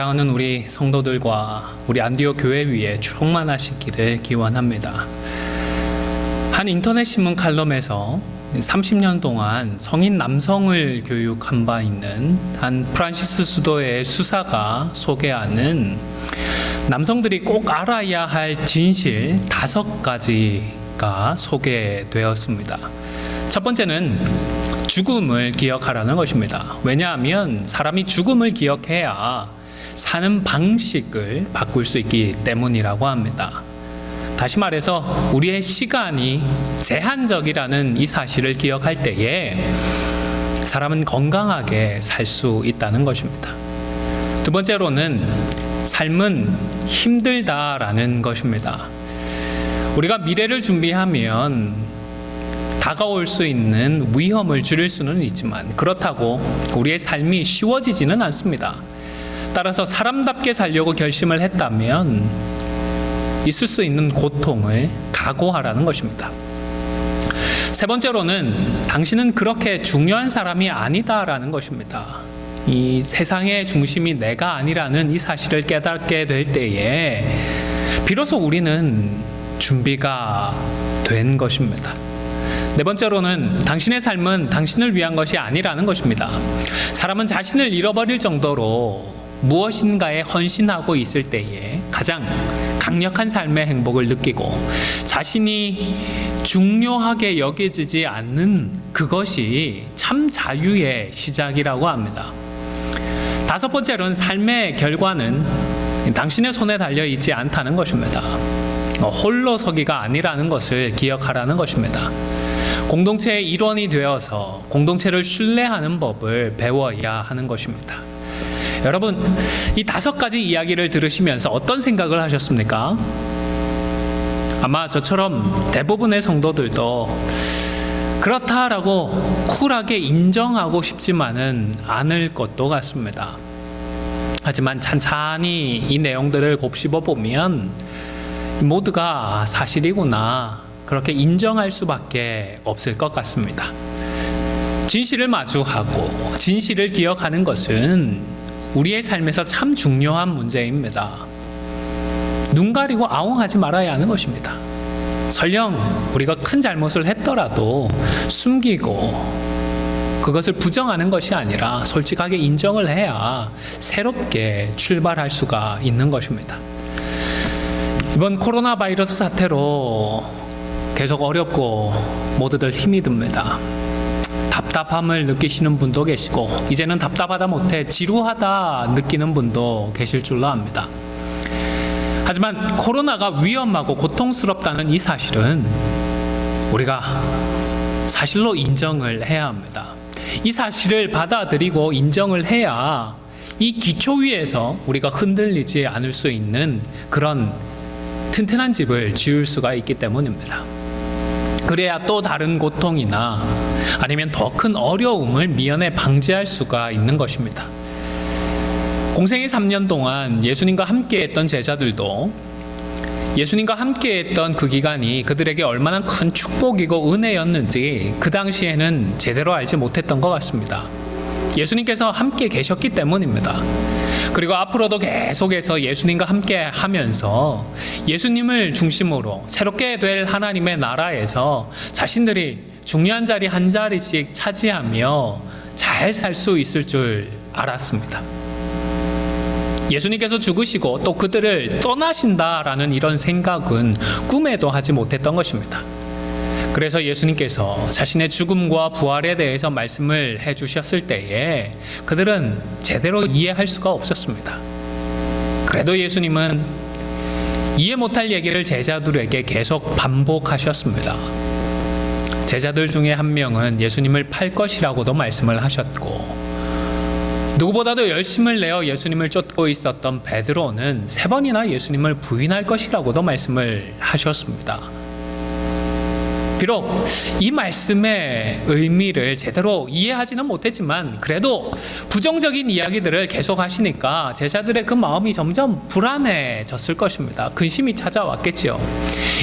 사랑하는 우리 성도들과 우리 안디옥 교회 위에 충만하시기를 기원합니다. 한 인터넷 신문 칼럼에서 30년 동안 성인 남성을 교육한 바 있는 한 프란시스 수도의 수사가 소개하는 남성들이 꼭 알아야 할 진실 5가지가 소개되었습니다. 첫 번째는 죽음을 기억하라는 것입니다. 왜냐하면 사람이 죽음을 기억해야 사는 방식을 바꿀 수 있기 때문이라고 합니다. 다시 말해서 우리의 시간이 제한적이라는 이 사실을 기억할 때에 사람은 건강하게 살 수 있다는 것입니다. 두 번째로는 삶은 힘들다라는 것입니다. 우리가 미래를 준비하면 다가올 수 있는 위험을 줄일 수는 있지만 그렇다고 우리의 삶이 쉬워지지는 않습니다. 따라서 사람답게 살려고 결심을 했다면 있을 수 있는 고통을 각오하라는 것입니다. 세 번째로는 당신은 그렇게 중요한 사람이 아니다라는 것입니다. 이 세상의 중심이 내가 아니라는 이 사실을 깨닫게 될 때에 비로소 우리는 준비가 된 것입니다. 네 번째로는 당신의 삶은 당신을 위한 것이 아니라는 것입니다. 사람은 자신을 잃어버릴 정도로 무엇인가에 헌신하고 있을 때에 가장 강력한 삶의 행복을 느끼고 자신이 중요하게 여겨지지 않는 그것이 참 자유의 시작이라고 합니다. 다섯 번째로는 삶의 결과는 당신의 손에 달려 있지 않다는 것입니다. 홀로 서기가 아니라는 것을 기억하라는 것입니다. 공동체의 일원이 되어서 공동체를 신뢰하는 법을 배워야 하는 것입니다. 여러분, 이 5가지 이야기를 들으시면서 어떤 생각을 하셨습니까? 아마 저처럼 대부분의 성도들도 그렇다라고 쿨하게 인정하고 싶지만은 않을 것도 같습니다. 하지만 찬찬히 이 내용들을 곱씹어 보면 모두가 사실이구나 그렇게 인정할 수밖에 없을 것 같습니다. 진실을 마주하고 진실을 기억하는 것은 우리의 삶에서 참 중요한 문제입니다. 눈 가리고 아웅하지 말아야 하는 것입니다. 설령 우리가 큰 잘못을 했더라도 숨기고 그것을 부정하는 것이 아니라 솔직하게 인정을 해야 새롭게 출발할 수가 있는 것입니다. 이번 코로나 바이러스 사태로 계속 어렵고 모두들 힘이 듭니다. 답답함을 느끼시는 분도 계시고 이제는 답답하다 못해 지루하다 느끼는 분도 계실 줄로 압니다. 하지만 코로나가 위험하고 고통스럽다는 이 사실은 우리가 사실로 인정을 해야 합니다. 이 사실을 받아들이고 인정을 해야 이 기초 위에서 우리가 흔들리지 않을 수 있는 그런 튼튼한 집을 지을 수가 있기 때문입니다. 그래야 또 다른 고통이나 아니면 더 큰 어려움을 미연에 방지할 수가 있는 것입니다. 공생의 3년 동안 예수님과 함께했던 제자들도 예수님과 함께했던 그 기간이 그들에게 얼마나 큰 축복이고 은혜였는지 그 당시에는 제대로 알지 못했던 것 같습니다. 예수님께서 함께 계셨기 때문입니다. 그리고 앞으로도 계속해서 예수님과 함께 하면서 예수님을 중심으로 새롭게 될 하나님의 나라에서 자신들이 중요한 자리 한 자리씩 차지하며 잘 살 수 있을 줄 알았습니다. 예수님께서 죽으시고 또 그들을 떠나신다라는 이런 생각은 꿈에도 하지 못했던 것입니다. 그래서 예수님께서 자신의 죽음과 부활에 대해서 말씀을 해주셨을 때에 그들은 제대로 이해할 수가 없었습니다. 그래도 예수님은 이해 못할 얘기를 제자들에게 계속 반복하셨습니다. 제자들 중에 한 명은 예수님을 팔 것이라고도 말씀을 하셨고 누구보다도 열심을 내어 예수님을 쫓고 있었던 베드로는 3번이나 예수님을 부인할 것이라고도 말씀을 하셨습니다. 비록 이 말씀의 의미를 제대로 이해하지는 못했지만 그래도 부정적인 이야기들을 계속 하시니까 제자들의 그 마음이 점점 불안해졌을 것입니다. 근심이 찾아왔겠죠.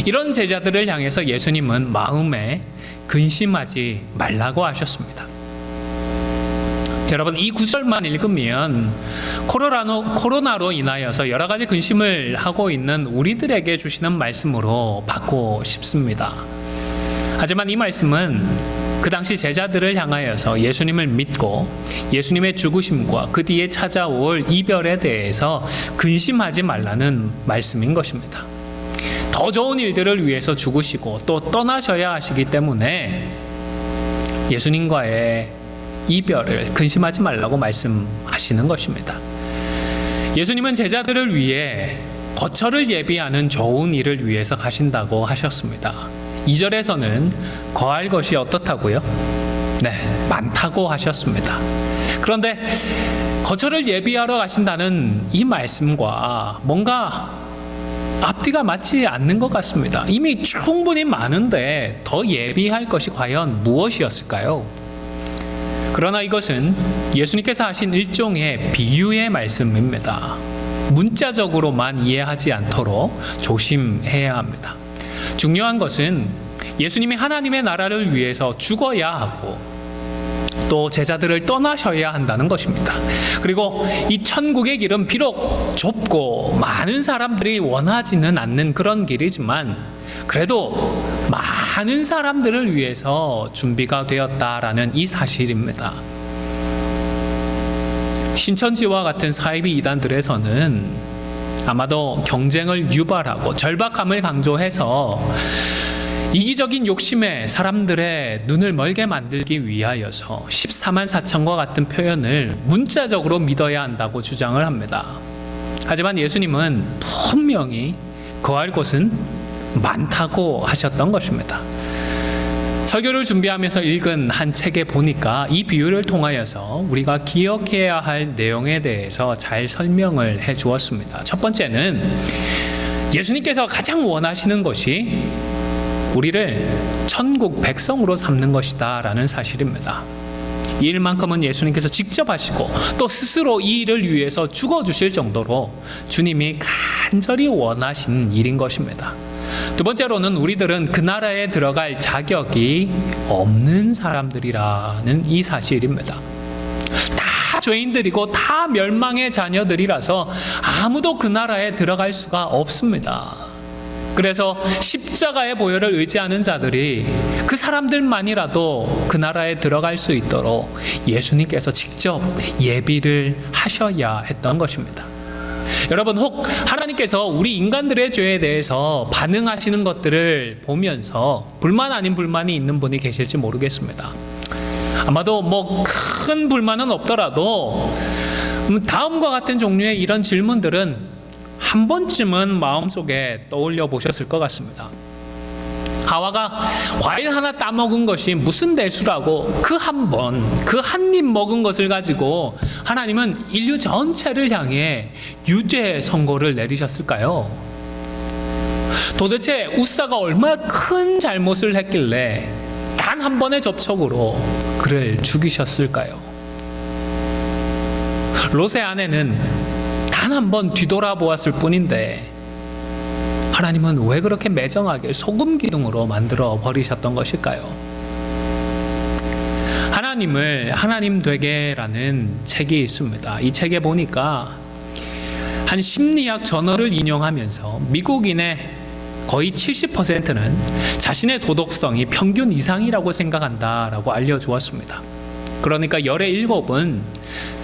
이런 제자들을 향해서 예수님은 마음에 근심하지 말라고 하셨습니다. 여러분, 이 구절만 읽으면 코로나로 인하여서 여러 가지 근심을 하고 있는 우리들에게 주시는 말씀으로 받고 싶습니다. 하지만 이 말씀은 그 당시 제자들을 향하여서 예수님을 믿고 예수님의 죽으심과 그 뒤에 찾아올 이별에 대해서 근심하지 말라는 말씀인 것입니다. 더 좋은 일들을 위해서 죽으시고 또 떠나셔야 하시기 때문에 예수님과의 이별을 근심하지 말라고 말씀하시는 것입니다. 예수님은 제자들을 위해 거처를 예비하는 좋은 일을 위해서 가신다고 하셨습니다. 2절에서는 거할 것이 어떻다고요? 네, 많다고 하셨습니다. 그런데 거처를 예비하러 가신다는 이 말씀과 뭔가 앞뒤가 맞지 않는 것 같습니다. 이미 충분히 많은데 더 예비할 것이 과연 무엇이었을까요? 그러나 이것은 예수님께서 하신 일종의 비유의 말씀입니다. 문자적으로만 이해하지 않도록 조심해야 합니다. 중요한 것은 예수님이 하나님의 나라를 위해서 죽어야 하고 또 제자들을 떠나셔야 한다는 것입니다. 그리고 이 천국의 길은 비록 좁고 많은 사람들이 원하지는 않는 그런 길이지만 그래도 많은 사람들을 위해서 준비가 되었다라는 이 사실입니다. 신천지와 같은 사이비 이단들에서는 아마도 경쟁을 유발하고 절박함을 강조해서 이기적인 욕심에 사람들의 눈을 멀게 만들기 위하여서 14만 4천과 같은 표현을 문자적으로 믿어야 한다고 주장을 합니다. 하지만 예수님은 분명히 거할 곳은 많다고 하셨던 것입니다. 설교를 준비하면서 읽은 한 책에 보니까 이 비유를 통하여서 우리가 기억해야 할 내용에 대해서 잘 설명을 해 주었습니다. 첫 번째는 예수님께서 가장 원하시는 것이 우리를 천국 백성으로 삼는 것이다 라는 사실입니다. 이 일만큼은 예수님께서 직접 하시고 또 스스로 이 일을 위해서 죽어주실 정도로 주님이 간절히 원하신 일인 것입니다. 두 번째로는 우리들은 그 나라에 들어갈 자격이 없는 사람들이라는 이 사실입니다. 다 죄인들이고 다 멸망의 자녀들이라서 아무도 그 나라에 들어갈 수가 없습니다. 그래서 십자가의 보혈을 의지하는 자들이 그 사람들만이라도 그 나라에 들어갈 수 있도록 예수님께서 직접 예비를 하셔야 했던 것입니다. 여러분, 혹 하나님께서 우리 인간들의 죄에 대해서 반응하시는 것들을 보면서 불만 아닌 불만이 있는 분이 계실지 모르겠습니다. 아마도 큰 불만은 없더라도 다음과 같은 종류의 이런 질문들은 한 번쯤은 마음속에 떠올려 보셨을 것 같습니다. 하와가 과일 하나 따먹은 것이 무슨 대수라고 그 한 입 먹은 것을 가지고 하나님은 인류 전체를 향해 유죄 선고를 내리셨을까요? 도대체 우사가 얼마나 큰 잘못을 했길래 단 한 번의 접촉으로 그를 죽이셨을까요? 롯의 아내는 단 한 번 뒤돌아보았을 뿐인데 하나님은 왜 그렇게 매정하게 소금 기둥으로 만들어 버리셨던 것일까요? 하나님을 하나님 되게라는 책이 있습니다. 이 책에 보니까 한 심리학 저널을 인용하면서 미국인의 거의 70%는 자신의 도덕성이 평균 이상이라고 생각한다라고 알려주었습니다. 그러니까 열의 7은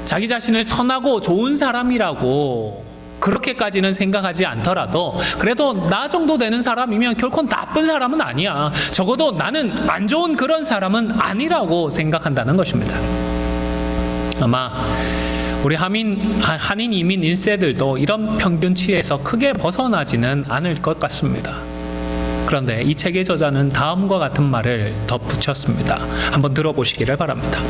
자기 자신을 선하고 좋은 사람이라고 그렇게까지는 생각하지 않더라도 그래도 나 정도 되는 사람이면 결코 나쁜 사람은 아니야. 적어도 나는 안 좋은 그런 사람은 아니라고 생각한다는 것입니다. 아마 우리 한인 이민 1세들도 이런 평균치에서 크게 벗어나지는 않을 것 같습니다. 그런데 이 책의 저자는 다음과 같은 말을 덧붙였습니다. 한번 들어보시기를 바랍니다.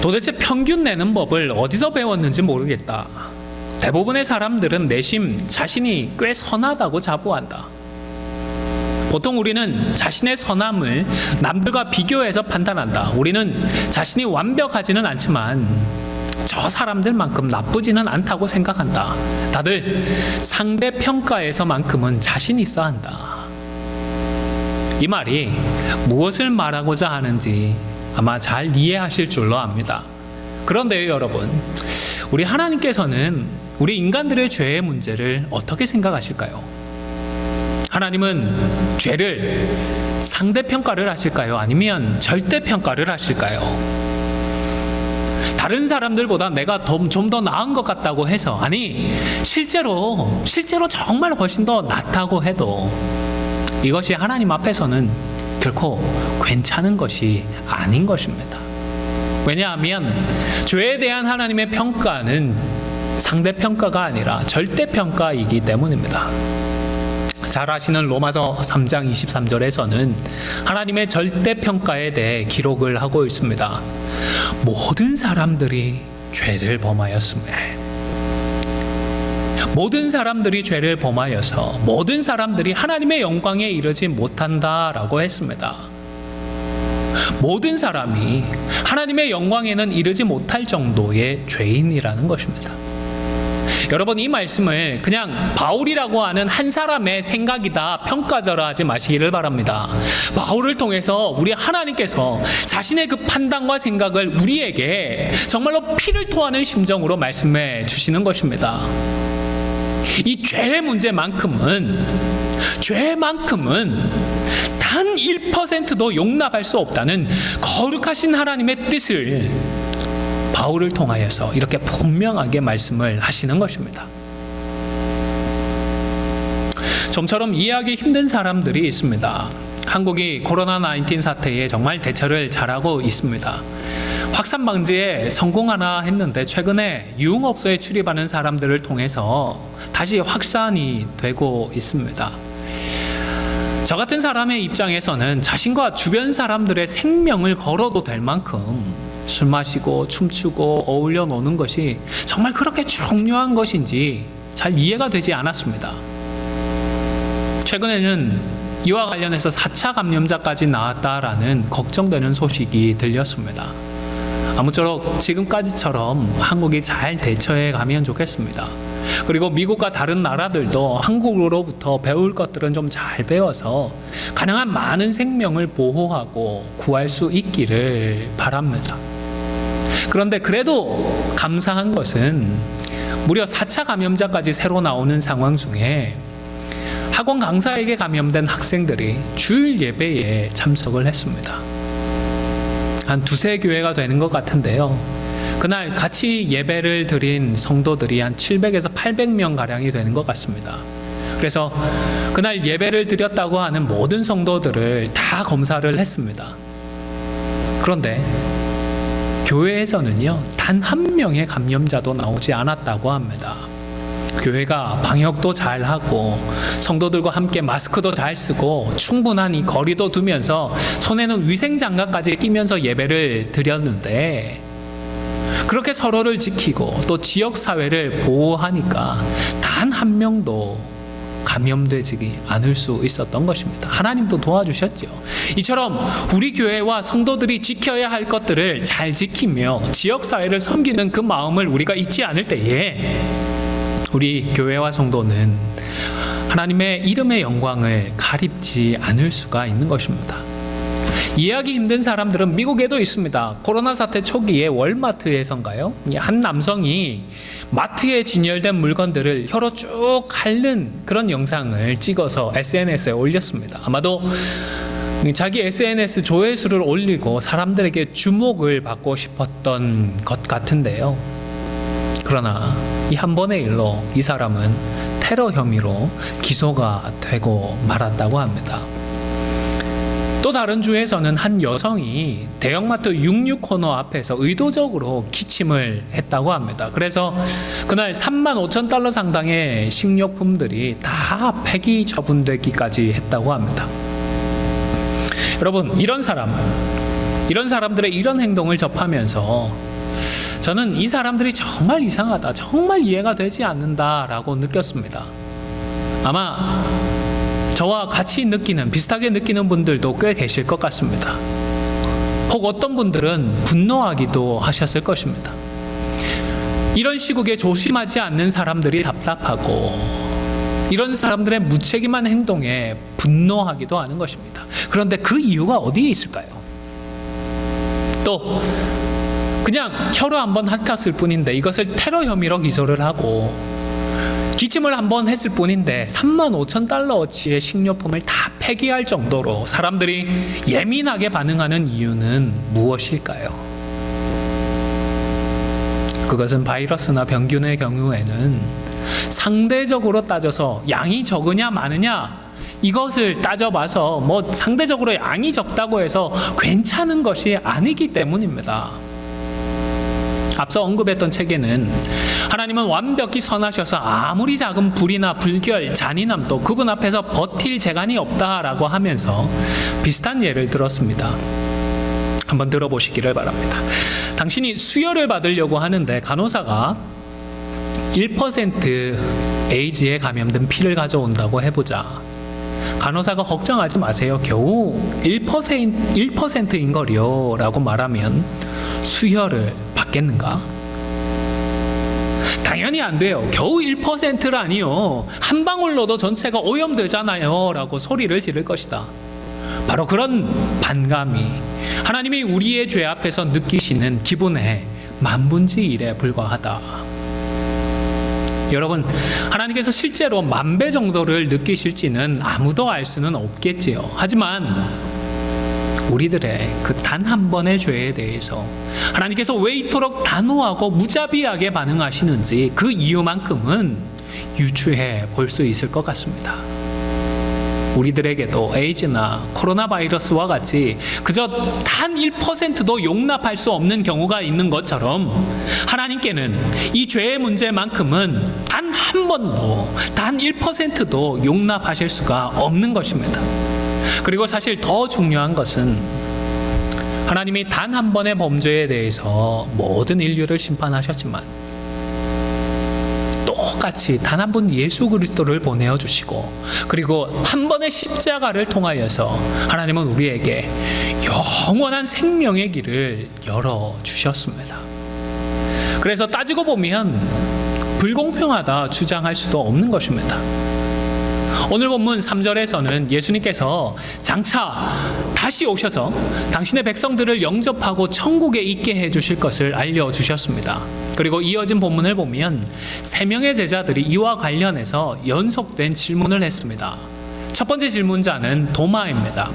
도대체 평균 내는 법을 어디서 배웠는지 모르겠다. 대부분의 사람들은 내심 자신이 꽤 선하다고 자부한다. 보통 우리는 자신의 선함을 남들과 비교해서 판단한다. 우리는 자신이 완벽하지는 않지만 저 사람들만큼 나쁘지는 않다고 생각한다. 다들 상대 평가에서만큼은 자신 있어 한다. 이 말이 무엇을 말하고자 하는지 아마 잘 이해하실 줄로 압니다. 그런데요, 여러분, 우리 하나님께서는 우리 인간들의 죄의 문제를 어떻게 생각하실까요? 하나님은 죄를 상대평가를 하실까요? 아니면 절대평가를 하실까요? 다른 사람들보다 내가 좀 더 나은 것 같다고 해서, 아니 실제로 정말 훨씬 더 낫다고 해도 이것이 하나님 앞에서는 결코 괜찮은 것이 아닌 것입니다. 왜냐하면 죄에 대한 하나님의 평가는 상대평가가 아니라 절대평가이기 때문입니다. 잘 아시는 로마서 3장 23절에서는 하나님의 절대평가에 대해 기록을 하고 있습니다. 모든 사람들이 죄를 범하였음에, 모든 사람들이 죄를 범하여서 모든 사람들이 하나님의 영광에 이르지 못한다라고 했습니다. 모든 사람이 하나님의 영광에는 이르지 못할 정도의 죄인이라는 것입니다. 여러분, 이 말씀을 그냥 바울이라고 하는 한 사람의 생각이다 평가절하 하지 마시기를 바랍니다. 바울을 통해서 우리 하나님께서 자신의 그 판단과 생각을 우리에게 정말로 피를 토하는 심정으로 말씀해 주시는 것입니다. 이 죄의 문제만큼은 단 1%도 용납할 수 없다는 거룩하신 하나님의 뜻을 바울을 통하여서 이렇게 분명하게 말씀을 하시는 것입니다. 좀처럼 이해하기 힘든 사람들이 있습니다. 한국이 코로나19 사태에 정말 대처를 잘하고 있습니다. 확산 방지에 성공하나 했는데 최근에 유흥업소에 출입하는 사람들을 통해서 다시 확산이 되고 있습니다. 저 같은 사람의 입장에서는 자신과 주변 사람들의 생명을 걸어도 될 만큼 술 마시고 춤추고 어울려 노는 것이 정말 그렇게 중요한 것인지 잘 이해가 되지 않았습니다. 최근에는 이와 관련해서 4차 감염자까지 나왔다라는 걱정되는 소식이 들렸습니다. 아무쪼록 지금까지처럼 한국이 잘 대처해 가면 좋겠습니다. 그리고 미국과 다른 나라들도 한국으로부터 배울 것들은 좀 잘 배워서 가능한 많은 생명을 보호하고 구할 수 있기를 바랍니다. 그런데 그래도 감사한 것은 무려 4차 감염자까지 새로 나오는 상황 중에 학원 강사에게 감염된 학생들이 주일 예배에 참석을 했습니다. 한 두세 교회가 되는 것 같은데요. 그날 같이 예배를 드린 성도들이 한 700에서 800명 가량이 되는 것 같습니다. 그래서 그날 예배를 드렸다고 하는 모든 성도들을 다 검사를 했습니다. 그런데 교회에서는요, 단 한 명의 감염자도 나오지 않았다고 합니다. 교회가 방역도 잘 하고 성도들과 함께 마스크도 잘 쓰고 충분한 이 거리도 두면서 손에는 위생장갑까지 끼면서 예배를 드렸는데, 그렇게 서로를 지키고 또 지역사회를 보호하니까 단 한 명도 감염되지 않을 수 있었던 것입니다. 하나님도 도와주셨죠. 이처럼 우리 교회와 성도들이 지켜야 할 것들을 잘 지키며 지역사회를 섬기는 그 마음을 우리가 잊지 않을 때에 우리 교회와 성도는 하나님의 이름의 영광을 가립지 않을 수가 있는 것입니다. 이해하기 힘든 사람들은 미국에도 있습니다. 코로나 사태 초기에 월마트에선가요? 한 남성이 마트에 진열된 물건들을 혀로 쭉 핥는 그런 영상을 찍어서 SNS에 올렸습니다. 아마도 자기 SNS 조회수를 올리고 사람들에게 주목을 받고 싶었던 것 같은데요. 그러나 이 한 번의 일로 이 사람은 테러 혐의로 기소가 되고 말았다고 합니다. 또 다른 주에서는 한 여성이 대형마트 66 코너 앞에서 의도적으로 기침을 했다고 합니다. 그래서 그날 35,000달러 상당의 식료품들이 다 폐기 처분되기까지 했다고 합니다. 여러분, 이런 사람들의 이런 행동을 접하면서 저는 이 사람들이 정말 이상하다, 정말 이해가 되지 않는다라고 느꼈습니다. 아마 저와 같이 비슷하게 느끼는 분들도 꽤 계실 것 같습니다. 혹 어떤 분들은 분노하기도 하셨을 것입니다. 이런 시국에 조심하지 않는 사람들이 답답하고 이런 사람들의 무책임한 행동에 분노하기도 하는 것입니다. 그런데 그 이유가 어디에 있을까요? 또 그냥 혀로 한번 핥았을 뿐인데 이것을 테러 혐의로 기소를 하고 기침을 한번 했을 뿐인데 35,000달러어치의 식료품을 다 폐기할 정도로 사람들이 예민하게 반응하는 이유는 무엇일까요? 그것은 바이러스나 병균의 경우에는 상대적으로 따져서 양이 적으냐 많으냐 이것을 따져봐서 뭐 상대적으로 양이 적다고 해서 괜찮은 것이 아니기 때문입니다. 앞서 언급했던 책에는 하나님은 완벽히 선하셔서 아무리 작은 불이나 불결, 잔인함도 그분 앞에서 버틸 재간이 없다라고 하면서 비슷한 예를 들었습니다. 한번 들어보시기를 바랍니다. 당신이 수혈을 받으려고 하는데 간호사가 1% 에이즈에 감염된 피를 가져온다고 해보자. 간호사가 걱정하지 마세요. 겨우 1%인 거리요 라고 말하면 수혈을 받겠는가? 당연히 안 돼요. 겨우 1%라니요. 한 방울로도 전체가 오염되잖아요 라고 소리를 지를 것이다. 바로 그런 반감이 하나님이 우리의 죄 앞에서 느끼시는 기분의 만분의 1에 불과하다. 여러분, 하나님께서 실제로 10,000배 정도를 느끼실지는 아무도 알 수는 없겠지요. 하지만 우리들의 그 단 한 번의 죄에 대해서 하나님께서 왜 이토록 단호하고 무자비하게 반응하시는지 그 이유만큼은 유추해 볼 수 있을 것 같습니다. 우리들에게도 에이즈나 코로나 바이러스와 같이 그저 단 1%도 용납할 수 없는 경우가 있는 것처럼 하나님께는 이 죄의 문제만큼은 단 한 번도, 단 1%도 용납하실 수가 없는 것입니다. 그리고 사실 더 중요한 것은 하나님이 단 한 번의 범죄에 대해서 모든 인류를 심판하셨지만 똑같이 단 한 번 예수 그리스도를 보내어 주시고 그리고 한 번의 십자가를 통하여서 하나님은 우리에게 영원한 생명의 길을 열어 주셨습니다. 그래서 따지고 보면 불공평하다 주장할 수도 없는 것입니다. 오늘 본문 3절에서는 예수님께서 장차 다시 오셔서 당신의 백성들을 영접하고 천국에 있게 해주실 것을 알려주셨습니다. 그리고 이어진 본문을 보면 3명의 제자들이 이와 관련해서 연속된 질문을 했습니다. 첫 번째 질문자는 도마입니다.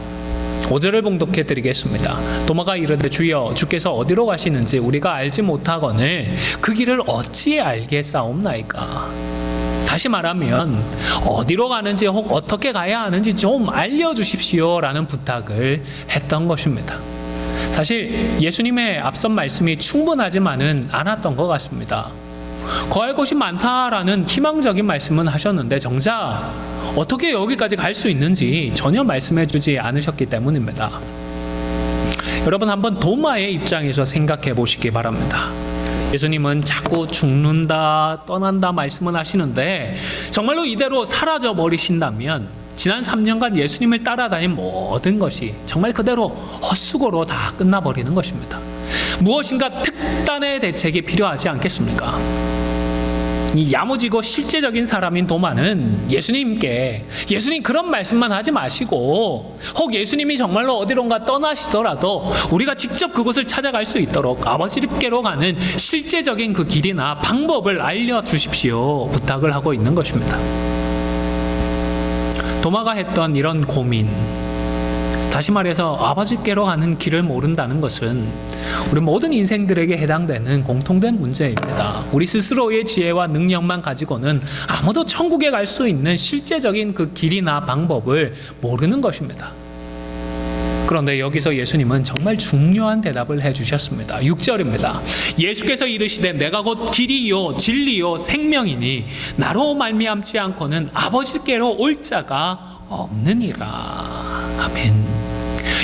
5절을 봉독해 드리겠습니다. 도마가 이르되 주여 주께서 어디로 가시는지 우리가 알지 못하거늘 그 길을 어찌 알겠사옵나이까. 다시 말하면 어디로 가는지 혹 어떻게 가야 하는지 좀 알려주십시오 라는 부탁을 했던 것입니다. 사실 예수님의 앞선 말씀이 충분하지만은 않았던 것 같습니다. 거할 곳이 많다라는 희망적인 말씀은 하셨는데 정작 어떻게 여기까지 갈 수 있는지 전혀 말씀해 주지 않으셨기 때문입니다. 여러분 한번 도마의 입장에서 생각해 보시기 바랍니다. 예수님은 자꾸 죽는다, 떠난다 말씀은 하시는데 정말로 이대로 사라져 버리신다면 지난 3년간 예수님을 따라다닌 모든 것이 정말 그대로 헛수고로 다 끝나버리는 것입니다. 무엇인가 특단의 대책이 필요하지 않겠습니까? 이 야무지고 실제적인 사람인 도마는 예수님 그런 말씀만 하지 마시고 혹 예수님이 정말로 어디론가 떠나시더라도 우리가 직접 그곳을 찾아갈 수 있도록 아버지께로 가는 실제적인 그 길이나 방법을 알려주십시오 부탁을 하고 있는 것입니다. 도마가 했던 이런 고민, 다시 말해서 아버지께로 가는 길을 모른다는 것은 우리 모든 인생들에게 해당되는 공통된 문제입니다. 우리 스스로의 지혜와 능력만 가지고는 아무도 천국에 갈 수 있는 실제적인 그 길이나 방법을 모르는 것입니다. 그런데 여기서 예수님은 정말 중요한 대답을 해주셨습니다. 6절입니다. 예수께서 이르시되 내가 곧 길이요 진리요 생명이니 나로 말미암지 않고는 아버지께로 올 자가 없느니라. 아멘.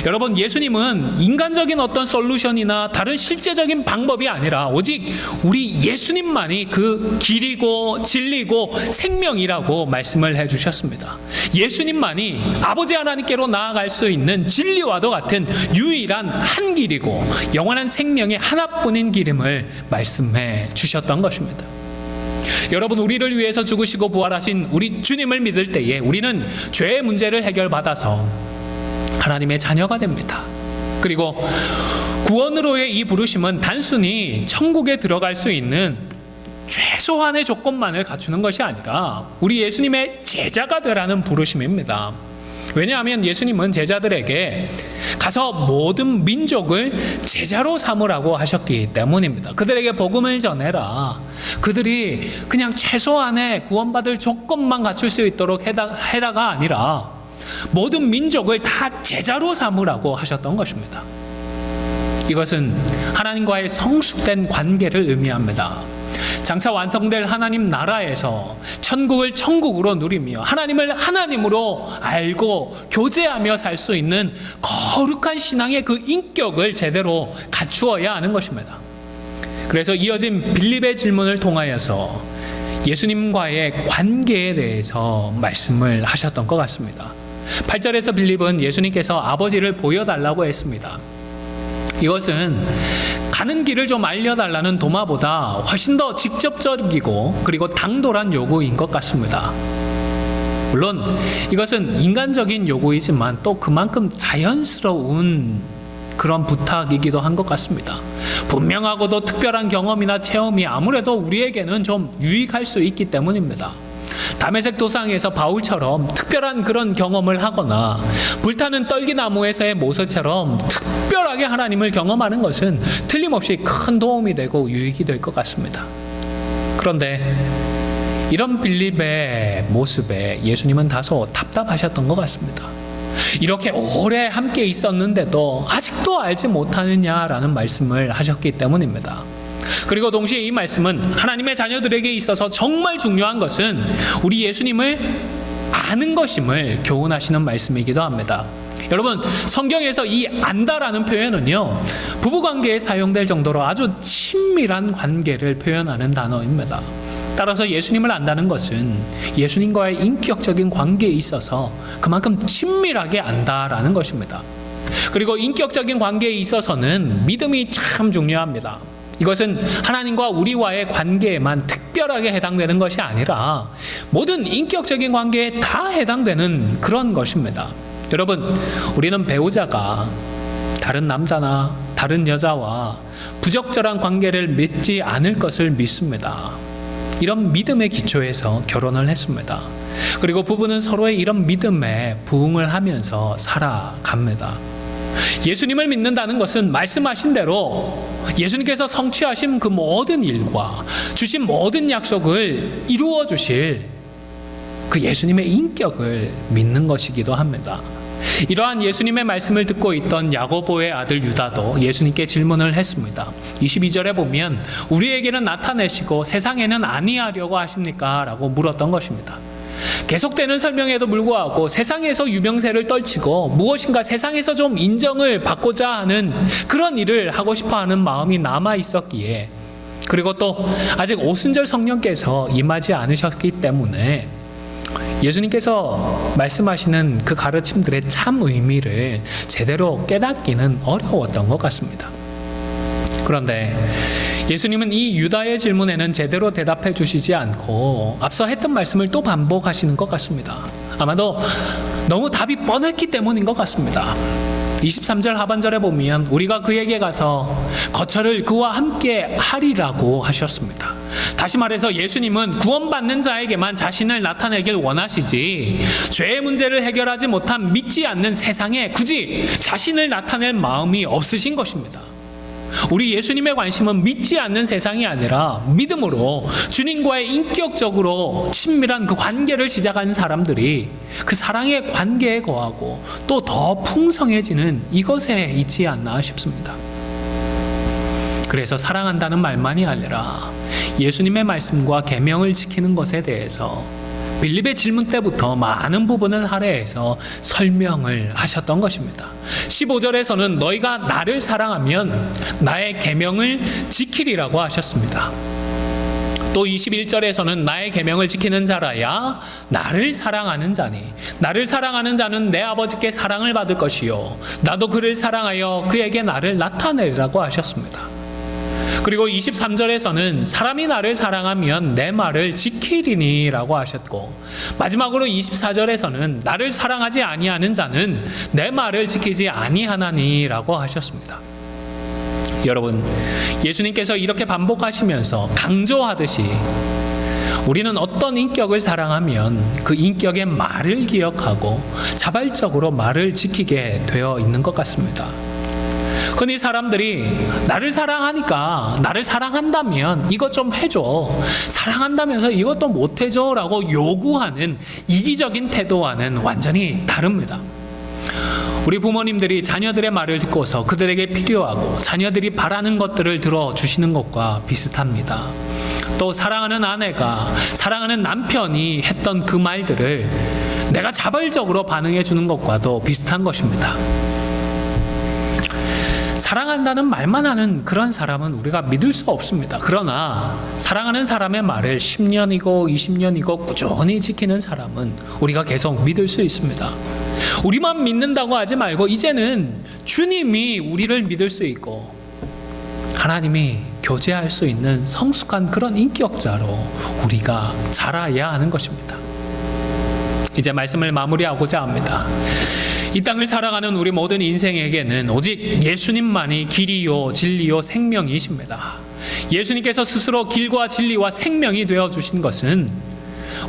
여러분, 예수님은 인간적인 어떤 솔루션이나 다른 실제적인 방법이 아니라 오직 우리 예수님만이 그 길이고 진리고 생명이라고 말씀을 해주셨습니다. 예수님만이 아버지 하나님께로 나아갈 수 있는 진리와도 같은 유일한 한 길이고 영원한 생명의 하나뿐인 길임을 말씀해 주셨던 것입니다. 여러분, 우리를 위해서 죽으시고 부활하신 우리 주님을 믿을 때에 우리는 죄의 문제를 해결받아서 하나님의 자녀가 됩니다. 그리고 구원으로의 이 부르심은 단순히 천국에 들어갈 수 있는 최소한의 조건만을 갖추는 것이 아니라 우리 예수님의 제자가 되라는 부르심입니다. 왜냐하면 예수님은 제자들에게 가서 모든 민족을 제자로 삼으라고 하셨기 때문입니다. 그들에게 복음을 전해라. 그들이 그냥 최소한의 구원받을 조건만 갖출 수 있도록 해라가 아니라 모든 민족을 다 제자로 삼으라고 하셨던 것입니다. 이것은 하나님과의 성숙된 관계를 의미합니다. 장차 완성될 하나님 나라에서 천국을 천국으로 누리며 하나님을 하나님으로 알고 교제하며 살 수 있는 거룩한 신앙의 그 인격을 제대로 갖추어야 하는 것입니다. 그래서 이어진 빌립의 질문을 통하여서 예수님과의 관계에 대해서 말씀을 하셨던 것 같습니다. 8절에서 빌립은 예수님께서 아버지를 보여달라고 했습니다. 이것은 가는 길을 좀 알려달라는 도마보다 훨씬 더 직접적이고 그리고 당돌한 요구인 것 같습니다. 물론 이것은 인간적인 요구이지만 또 그만큼 자연스러운 그런 부탁이기도 한 것 같습니다. 분명하고도 특별한 경험이나 체험이 아무래도 우리에게는 좀 유익할 수 있기 때문입니다. 다메섹 도상에서 바울처럼 특별한 그런 경험을 하거나 불타는 떨기나무에서의 모세처럼 특별하게 하나님을 경험하는 것은 틀림없이 큰 도움이 되고 유익이 될 것 같습니다. 그런데 이런 빌립의 모습에 예수님은 다소 답답하셨던 것 같습니다. 이렇게 오래 함께 있었는데도 아직도 알지 못하느냐라는 말씀을 하셨기 때문입니다. 그리고 동시에 이 말씀은 하나님의 자녀들에게 있어서 정말 중요한 것은 우리 예수님을 아는 것임을 교훈하시는 말씀이기도 합니다. 여러분, 성경에서 이 안다라는 표현은요, 부부관계에 사용될 정도로 아주 친밀한 관계를 표현하는 단어입니다. 따라서 예수님을 안다는 것은 예수님과의 인격적인 관계에 있어서 그만큼 친밀하게 안다라는 것입니다. 그리고 인격적인 관계에 있어서는 믿음이 참 중요합니다. 이것은 하나님과 우리와의 관계에만 특별하게 해당되는 것이 아니라 모든 인격적인 관계에 다 해당되는 그런 것입니다. 여러분, 우리는 배우자가 다른 남자나 다른 여자와 부적절한 관계를 맺지 않을 것을 믿습니다. 이런 믿음의 기초에서 결혼을 했습니다. 그리고 부부는 서로의 이런 믿음에 부응을 하면서 살아갑니다. 예수님을 믿는다는 것은 말씀하신 대로 예수님께서 성취하신 그 모든 일과 주신 모든 약속을 이루어 주실 그 예수님의 인격을 믿는 것이기도 합니다. 이러한 예수님의 말씀을 듣고 있던 야고보의 아들 유다도 예수님께 질문을 했습니다. 22절에 보면 우리에게는 나타내시고 세상에는 아니하려고 하십니까? 라고 물었던 것입니다. 계속되는 설명에도 불구하고 세상에서 유명세를 떨치고 무엇인가 세상에서 좀 인정을 받고자 하는 그런 일을 하고 싶어하는 마음이 남아 있었기에, 그리고 또 아직 오순절 성령께서 임하지 않으셨기 때문에 예수님께서 말씀하시는 그 가르침들의 참 의미를 제대로 깨닫기는 어려웠던 것 같습니다. 그런데 예수님은 이 유다의 질문에는 제대로 대답해 주시지 않고 앞서 했던 말씀을 또 반복하시는 것 같습니다. 아마도 너무 답이 뻔했기 때문인 것 같습니다. 23절 하반절에 보면 우리가 그에게 가서 거처를 그와 함께 하리라고 하셨습니다. 다시 말해서 예수님은 구원받는 자에게만 자신을 나타내길 원하시지 죄의 문제를 해결하지 못한 믿지 않는 세상에 굳이 자신을 나타낼 마음이 없으신 것입니다. 우리 예수님의 관심은 믿지 않는 세상이 아니라 믿음으로 주님과의 인격적으로 친밀한 그 관계를 시작한 사람들이 그 사랑의 관계에 거하고 또 더 풍성해지는 이것에 있지 않나 싶습니다. 그래서 사랑한다는 말만이 아니라 예수님의 말씀과 계명을 지키는 것에 대해서 빌립의 질문 때부터 많은 부분을 할애해서 설명을 하셨던 것입니다. 15절에서는 너희가 나를 사랑하면 나의 계명을 지키리라고 하셨습니다. 또 21절에서는 나의 계명을 지키는 자라야 나를 사랑하는 자니 나를 사랑하는 자는 내 아버지께 사랑을 받을 것이요 나도 그를 사랑하여 그에게 나를 나타내리라고 하셨습니다. 그리고 23절에서는 사람이 나를 사랑하면 내 말을 지키리니 라고 하셨고, 마지막으로 24절에서는 나를 사랑하지 아니하는 자는 내 말을 지키지 아니하나니 라고 하셨습니다. 여러분, 예수님께서 이렇게 반복하시면서 강조하듯이 우리는 어떤 인격을 사랑하면 그 인격의 말을 기억하고 자발적으로 말을 지키게 되어 있는 것 같습니다. 흔히 사람들이 나를 사랑하니까, 나를 사랑한다면 이것 좀 해줘, 사랑한다면서 이것도 못 해줘 라고 요구하는 이기적인 태도와는 완전히 다릅니다. 우리 부모님들이 자녀들의 말을 듣고서 그들에게 필요하고 자녀들이 바라는 것들을 들어주시는 것과 비슷합니다. 또 사랑하는 아내가 사랑하는 남편이 했던 그 말들을 내가 자발적으로 반응해 주는 것과도 비슷한 것입니다. 사랑한다는 말만 하는 그런 사람은 우리가 믿을 수 없습니다. 그러나 사랑하는 사람의 말을 10년이고 20년이고 꾸준히 지키는 사람은 우리가 계속 믿을 수 있습니다. 우리만 믿는다고 하지 말고 이제는 주님이 우리를 믿을 수 있고 하나님이 교제할 수 있는 성숙한 그런 인격자로 우리가 자라야 하는 것입니다. 이제 말씀을 마무리하고자 합니다. 이 땅을 살아가는 우리 모든 인생에게는 오직 예수님만이 길이요 진리요 생명이십니다. 예수님께서 스스로 길과 진리와 생명이 되어주신 것은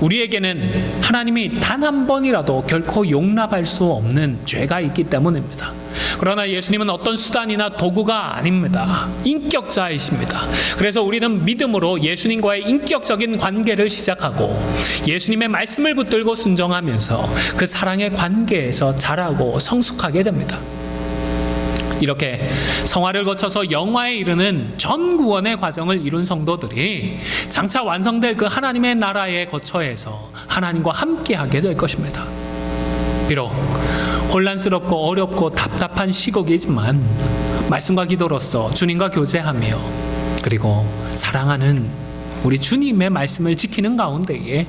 우리에게는 하나님이 단 한 번이라도 결코 용납할 수 없는 죄가 있기 때문입니다. 그러나 예수님은 어떤 수단이나 도구가 아닙니다. 인격자이십니다. 그래서 우리는 믿음으로 예수님과의 인격적인 관계를 시작하고 예수님의 말씀을 붙들고 순종하면서 그 사랑의 관계에서 자라고 성숙하게 됩니다. 이렇게 성화를 거쳐서 영화에 이르는 전 구원의 과정을 이룬 성도들이 장차 완성될 그 하나님의 나라의 거처에서 하나님과 함께하게 될 것입니다. 비록 혼란스럽고 어렵고 답답한 시국이지만 말씀과 기도로서 주님과 교제하며 그리고 사랑하는 우리 주님의 말씀을 지키는 가운데에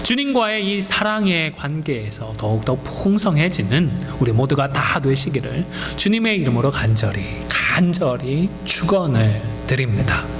주님과의 이 사랑의 관계에서 더욱더 풍성해지는 우리 모두가 다 되시기를 주님의 이름으로 간절히 축원을 드립니다.